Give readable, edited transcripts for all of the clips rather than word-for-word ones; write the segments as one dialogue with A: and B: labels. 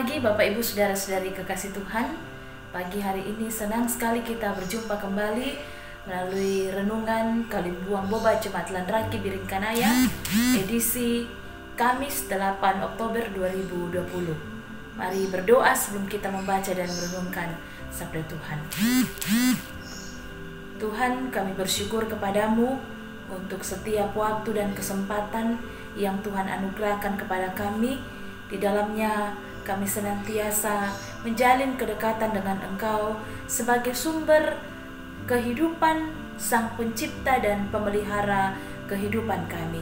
A: pagi Bapak Ibu Saudara-saudari kekasih Tuhan. Pagi hari ini senang sekali kita berjumpa kembali melalui renungan Kalimbuang Boba Jemaat Landraki Biringkanaya edisi Kamis 8 Oktober 2020. Mari berdoa sebelum kita membaca dan merenungkan sabda Tuhan. Tuhan, kami bersyukur kepadamu untuk setiap waktu dan kesempatan yang Tuhan anugerahkan kepada kami. Di dalamnya kami senantiasa menjalin kedekatan dengan Engkau sebagai sumber kehidupan, Sang Pencipta dan Pemelihara kehidupan kami.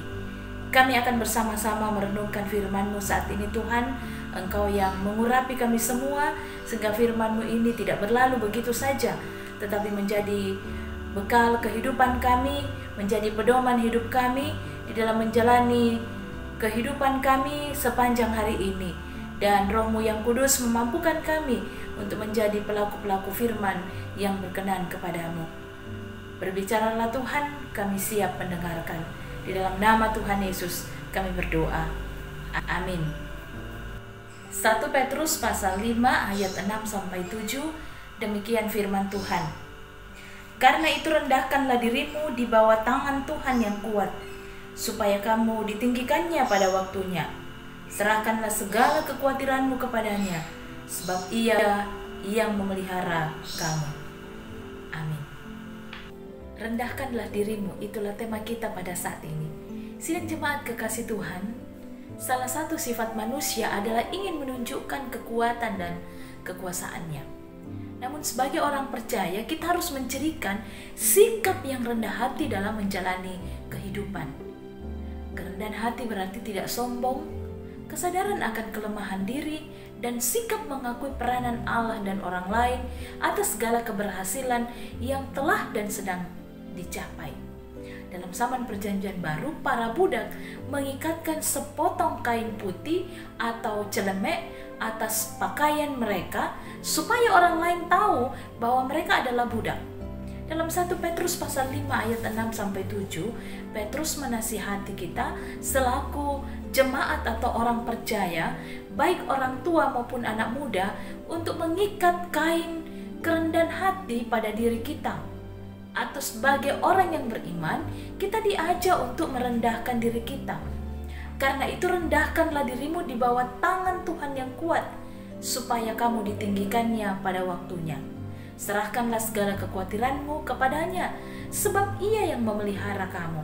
A: Kami akan bersama-sama merenungkan firman-Mu saat ini Tuhan. Engkau yang mengurapi kami semua, sehingga firman-Mu ini tidak berlalu begitu saja, tetapi menjadi bekal kehidupan kami, menjadi pedoman hidup kami di dalam menjalani kehidupan kami sepanjang hari ini. Dan Roh-Mu yang kudus memampukan kami untuk menjadi pelaku-pelaku firman yang berkenan kepadamu. Berbicaralah Tuhan, kami siap mendengarkan. Di dalam nama Tuhan Yesus kami berdoa. Amin. 1 Petrus pasal 5 ayat 6-7, demikian firman Tuhan. Karena itu rendahkanlah dirimu di bawah tangan Tuhan yang kuat, supaya kamu ditinggikannya pada waktunya. Serahkanlah segala kekhawatiranmu kepadanya, sebab Ia yang memelihara kamu. Amin. Rendahkanlah dirimu, itulah tema kita pada saat ini. Sidang jemaat kekasih Tuhan, salah satu sifat manusia adalah ingin menunjukkan kekuatan dan kekuasaannya. Namun sebagai orang percaya, kita harus mencirikan sikap yang rendah hati dalam menjalani kehidupan. Kerendahan hati berarti tidak sombong, kesadaran akan kelemahan diri, dan sikap mengakui peranan Allah dan orang lain atas segala keberhasilan yang telah dan sedang dicapai. Dalam zaman Perjanjian Baru, para budak mengikatkan sepotong kain putih atau celemek atas pakaian mereka supaya orang lain tahu bahwa mereka adalah budak. Dalam 1 Petrus pasal 5 ayat 6-7, Petrus menasihati kita selaku jemaat atau orang percaya, baik orang tua maupun anak muda, untuk mengikat kain kerendahan hati pada diri kita. Atau sebagai orang yang beriman, kita diajak untuk merendahkan diri kita. Karena itu rendahkanlah dirimu di bawah tangan Tuhan yang kuat, supaya kamu ditinggikannya pada waktunya. Serahkanlah segala kekhawatiranmu kepadanya, sebab Ia yang memelihara kamu.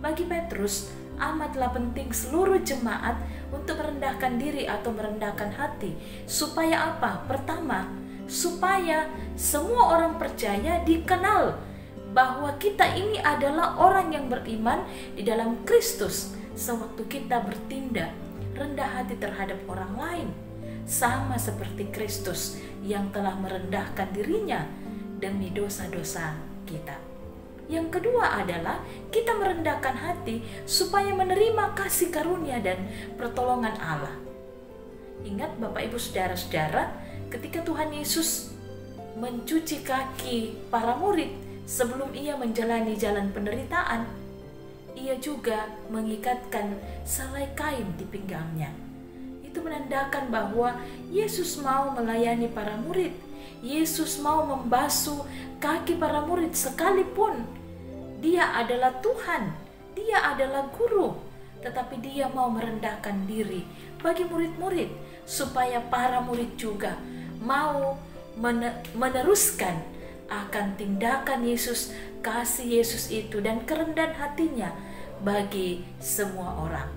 A: Bagi Petrus, amatlah penting seluruh jemaat untuk merendahkan diri atau merendahkan hati. Supaya apa? Pertama, supaya semua orang percaya dikenal bahwa kita ini adalah orang yang beriman di dalam Kristus. Sewaktu kita bertindak rendah hati terhadap orang lain, sama seperti Kristus yang telah merendahkan dirinya demi dosa-dosa kita. Yang kedua adalah kita merendahkan hati supaya menerima kasih karunia dan pertolongan Allah. Ingat Bapak Ibu Saudara-saudara, ketika Tuhan Yesus mencuci kaki para murid sebelum Ia menjalani jalan penderitaan, Ia juga mengikatkan selai kain di pinggangnya. Itu menandakan bahwa Yesus mau melayani para murid. Yesus mau membasuh kaki para murid sekalipun Dia adalah Tuhan, Dia adalah guru, tetapi Dia mau merendahkan diri bagi murid-murid supaya para murid juga mau meneruskan akan tindakan Yesus, kasih Yesus itu dan kerendahan hatinya bagi semua orang.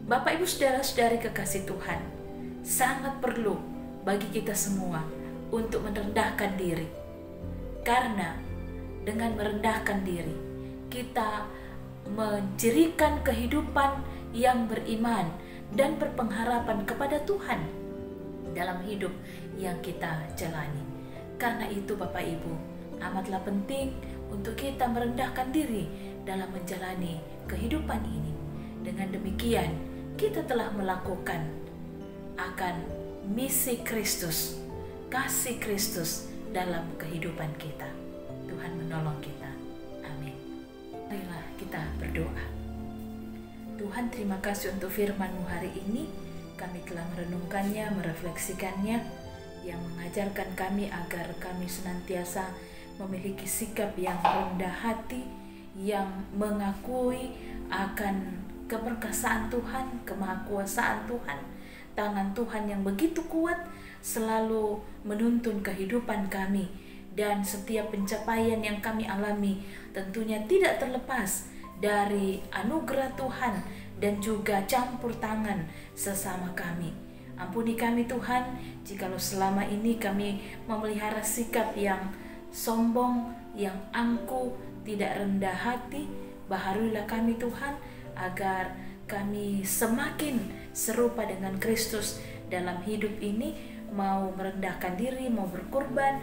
A: Bapak Ibu Saudara-saudari kekasih Tuhan, sangat perlu bagi kita semua untuk merendahkan diri. Karena dengan merendahkan diri, kita mencirikan kehidupan yang beriman dan berpengharapan kepada Tuhan dalam hidup yang kita jalani. Karena itu Bapak Ibu, amatlah penting untuk kita merendahkan diri dalam menjalani kehidupan ini. Dengan demikian, kita telah melakukan akan misi Kristus, kasih Kristus dalam kehidupan kita. Tuhan menolong kita. Amin. Marilah kita berdoa. Tuhan, terima kasih untuk firman-Mu hari ini. Kami telah merenungkannya, merefleksikannya, yang mengajarkan kami agar kami senantiasa memiliki sikap yang rendah hati, yang mengakui akan keperkasaan Tuhan, kemahakuasaan Tuhan, tangan Tuhan yang begitu kuat selalu menuntun kehidupan kami, dan setiap pencapaian yang kami alami tentunya tidak terlepas dari anugerah Tuhan dan juga campur tangan sesama kami. Ampuni kami Tuhan, jikalau selama ini kami memelihara sikap yang sombong, yang angkuh, tidak rendah hati. Baharuilah kami Tuhan, agar kami semakin serupa dengan Kristus dalam hidup ini, mau merendahkan diri, mau berkorban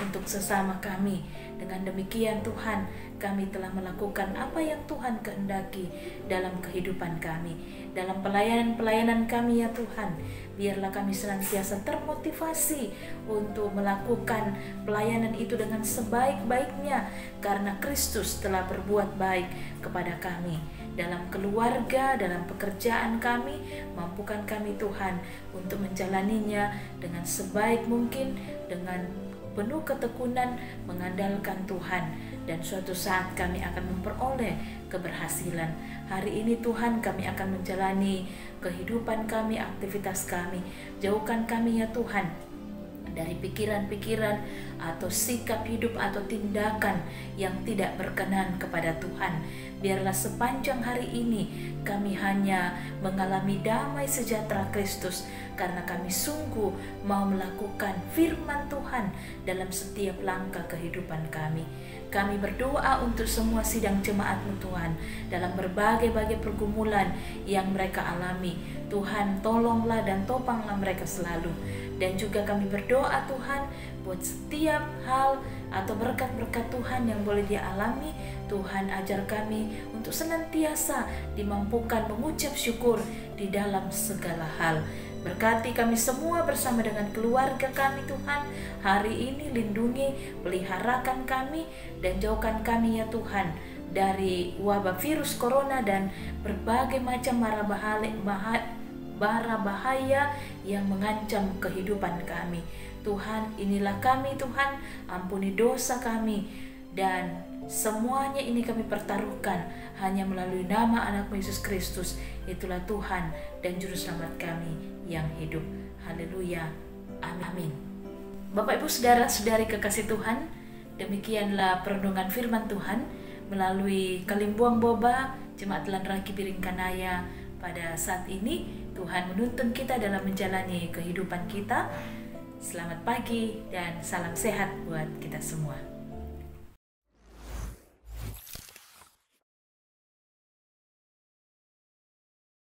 A: untuk sesama kami. Dengan demikian Tuhan, kami telah melakukan apa yang Tuhan kehendaki dalam kehidupan kami, dalam pelayanan-pelayanan kami ya Tuhan. Biarlah kami senantiasa termotivasi untuk melakukan pelayanan itu dengan sebaik-baiknya, karena Kristus telah berbuat baik kepada kami. Dalam keluarga, dalam pekerjaan kami, mampukan kami Tuhan untuk menjalaninya dengan sebaik mungkin, dengan penuh ketekunan, mengandalkan Tuhan, dan suatu saat kami akan memperoleh keberhasilan. Hari ini Tuhan, kami akan menjalani kehidupan kami, aktivitas kami. Jauhkan kami ya Tuhan dari pikiran-pikiran atau sikap hidup atau tindakan yang tidak berkenan kepada Tuhan. Biarlah sepanjang hari ini kami hanya mengalami damai sejahtera Kristus, karena kami sungguh mau melakukan firman Tuhan dalam setiap langkah kehidupan kami. Kami berdoa untuk semua sidang jemaat-Mu Tuhan dalam berbagai-bagai pergumulan yang mereka alami. Tuhan, tolonglah dan topanglah mereka selalu. Dan juga kami berdoa Tuhan buat setiap hal atau berkat-berkat Tuhan yang boleh dia alami. Tuhan, ajar kami untuk senantiasa dimampukan mengucap syukur di dalam segala hal. Berkati kami semua bersama dengan keluarga kami Tuhan. Hari ini lindungi, peliharakan kami, dan jauhkan kami ya Tuhan dari wabah virus corona dan berbagai macam bara bahaya yang mengancam kehidupan kami. Tuhan, inilah kami Tuhan, ampuni dosa kami, dan semuanya ini kami pertaruhkan hanya melalui nama anak-Mu Yesus Kristus. Itulah Tuhan dan Juru Selamat kami yang hidup. Haleluya. Amin. Bapak Ibu Saudara-saudari kekasih Tuhan, demikianlah perenungan firman Tuhan melalui Kalimbuang Boba Jemaat Lan Raki Biringkanaya pada saat ini. Tuhan menuntun kita dalam menjalani kehidupan kita. Selamat pagi dan salam sehat buat kita semua.